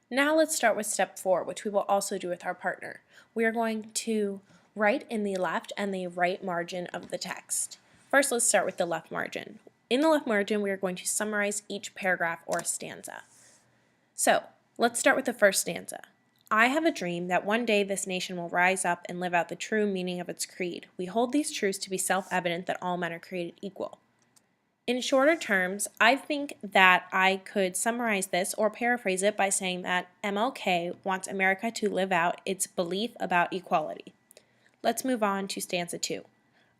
Now let's start with step 4, which we will also do with our partner. We are going to write in the left and the right margin of the text. First, let's start with the left margin. In the left margin, we are going to summarize each paragraph or stanza. So, let's start with the first stanza. I have a dream that one day this nation will rise up and live out the true meaning of its creed. We hold these truths to be self-evident that all men are created equal. In shorter terms, I think that I could summarize this or paraphrase it by saying that MLK wants America to live out its belief about equality. Let's move on to stanza 2.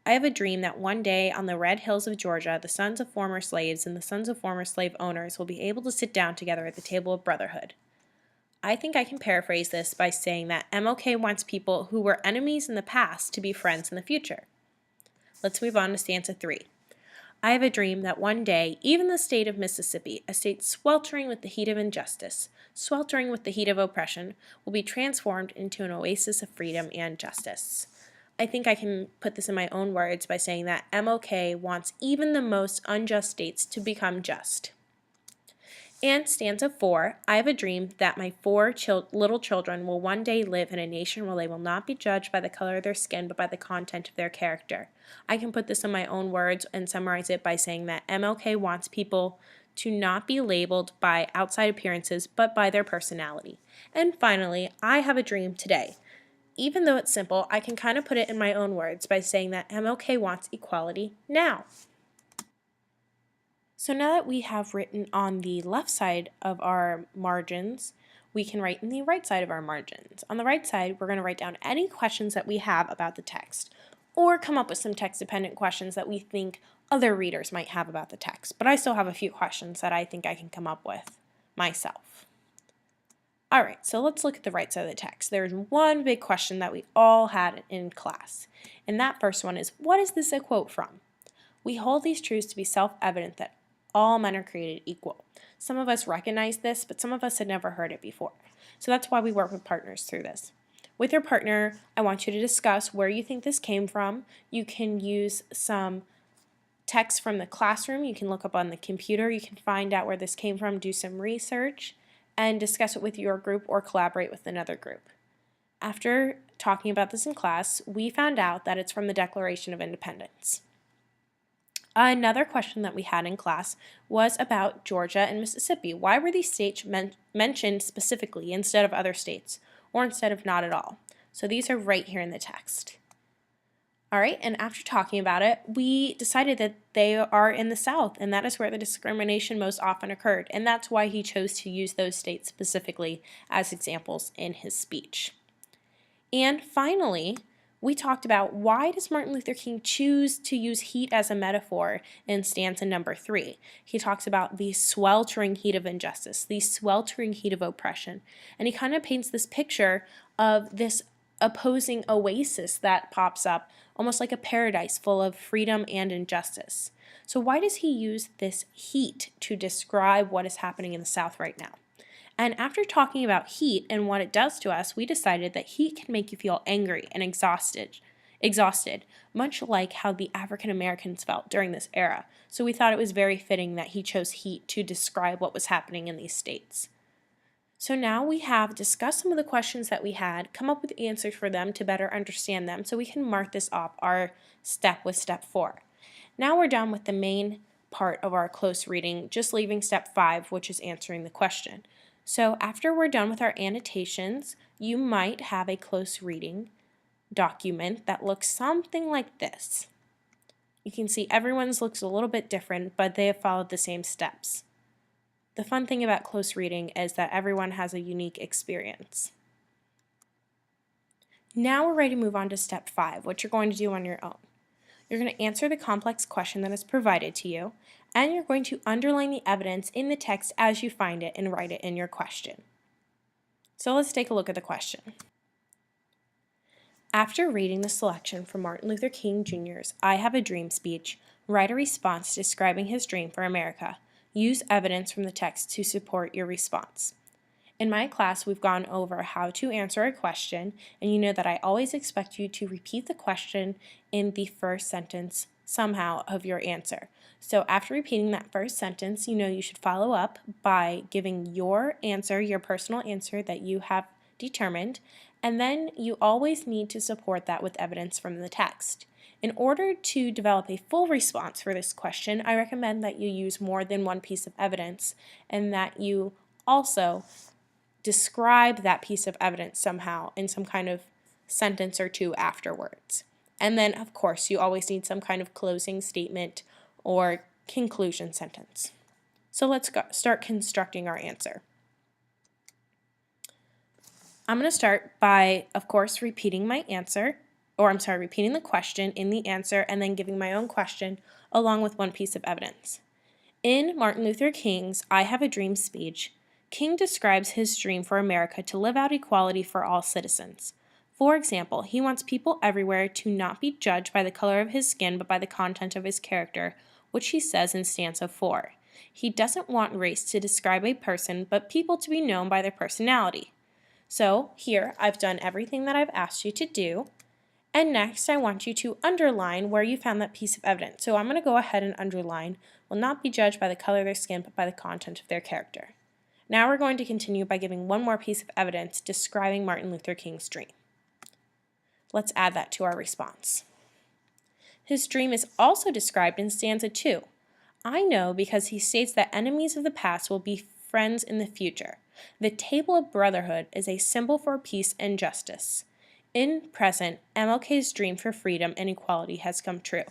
I have a dream that one day on the red hills of Georgia, the sons of former slaves and the sons of former slave owners will be able to sit down together at the table of brotherhood. I think I can paraphrase this by saying that MLK wants people who were enemies in the past to be friends in the future. Let's move on to stanza 3. I have a dream that one day, even the state of Mississippi, a state sweltering with the heat of injustice, sweltering with the heat of oppression, will be transformed into an oasis of freedom and justice. I think I can put this in my own words by saying that MLK wants even the most unjust states to become just. And stanza 4, I have a dream that my 4 little children will one day live in a nation where they will not be judged by the color of their skin but by the content of their character. I can put this in my own words and summarize it by saying that MLK wants people to not be labeled by outside appearances but by their personality. And finally, I have a dream today. Even though it's simple, I can kind of put it in my own words by saying that MLK wants equality now. So now that we have written on the left side of our margins, we can write in the right side of our margins. On the right side, we're going to write down any questions that we have about the text, or come up with some text-dependent questions that we think other readers might have about the text. But I still have a few questions that I think I can come up with myself. Alright, so let's look at the right side of the text. There's one big question that we all had in class, and that first one is, what is this a quote from? We hold these truths to be self-evident that all men are created equal. Some of us recognize this, but some of us had never heard it before. So that's why we work with partners through this. With your partner, I want you to discuss where you think this came from. You can use some text from the classroom. You can look up on the computer. You can find out where this came from, do some research, and discuss it with your group or collaborate with another group. After talking about this in class, we found out that it's from the Declaration of Independence. Another question that we had in class was about Georgia and Mississippi. Why were these states mentioned specifically instead of other states, or instead of not at all? So these are right here in the text. Alright, and after talking about it, we decided that they are in the South, and that is where the discrimination most often occurred, and that's why he chose to use those states specifically as examples in his speech. And finally, we talked about why does Martin Luther King choose to use heat as a metaphor in stanza number 3. He talks about the sweltering heat of injustice, the sweltering heat of oppression, and he kind of paints this picture of this opposing oasis that pops up, almost like a paradise full of freedom and injustice. So why does he use this heat to describe what is happening in the South right now? And after talking about heat and what it does to us, we decided that heat can make you feel angry and exhausted, much like how the African Americans felt during this era. So we thought it was very fitting that he chose heat to describe what was happening in these states. So now we have discussed some of the questions that we had, come up with answers for them to better understand them, so we can mark this off our step with step 4. Now we're done with the main part of our close reading, just leaving step 5, which is answering the question. So after we're done with our annotations, you might have a close reading document that looks something like this. You can see everyone's looks a little bit different, but they have followed the same steps. The fun thing about close reading is that everyone has a unique experience. Now we're ready to move on to step 5, what you're going to do on your own. You're going to answer the complex question that is provided to you, and you're going to underline the evidence in the text as you find it and write it in your question. So let's take a look at the question. After reading the selection from Martin Luther King Jr.'s I Have a Dream speech, write a response describing his dream for America. Use evidence from the text to support your response. In my class, we've gone over how to answer a question, and you know that I always expect you to repeat the question in the first sentence somehow of your answer. So after repeating that first sentence, you should follow up by giving your answer, your personal answer that you have determined, and then you always need to support that with evidence from the text. In order to develop a full response for this question, I recommend that you use more than one piece of evidence and that you also describe that piece of evidence somehow in some kind of sentence or two afterwards. And then, of course, you always need some kind of closing statement or conclusion sentence. So let's start constructing our answer. I'm going to start by, of course, repeating my answer, repeating the question in the answer and then giving my own question along with one piece of evidence. In Martin Luther King's I Have a Dream speech, King describes his dream for America to live out equality for all citizens. For example, he wants people everywhere to not be judged by the color of his skin but by the content of his character, which he says in stanza 4. He doesn't want race to describe a person but people to be known by their personality. So here I've done everything that I've asked you to do, and next I want you to underline where you found that piece of evidence. So I'm going to go ahead and underline, will not be judged by the color of their skin but by the content of their character. Now we're going to continue by giving one more piece of evidence describing Martin Luther King's dream. Let's add that to our response. His dream is also described in stanza 2. I know because he states that enemies of the past will be friends in the future. The table of brotherhood is a symbol for peace and justice. In present, MLK's dream for freedom and equality has come true.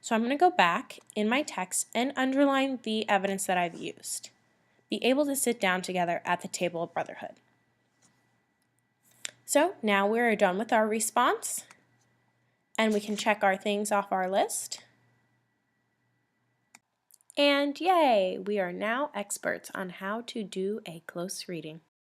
So I'm going to go back in my text and underline the evidence that I've used. Be able to sit down together at the table of brotherhood. So now we're done with our response, and we can check our things off our list. And yay, we are now experts on how to do a close reading.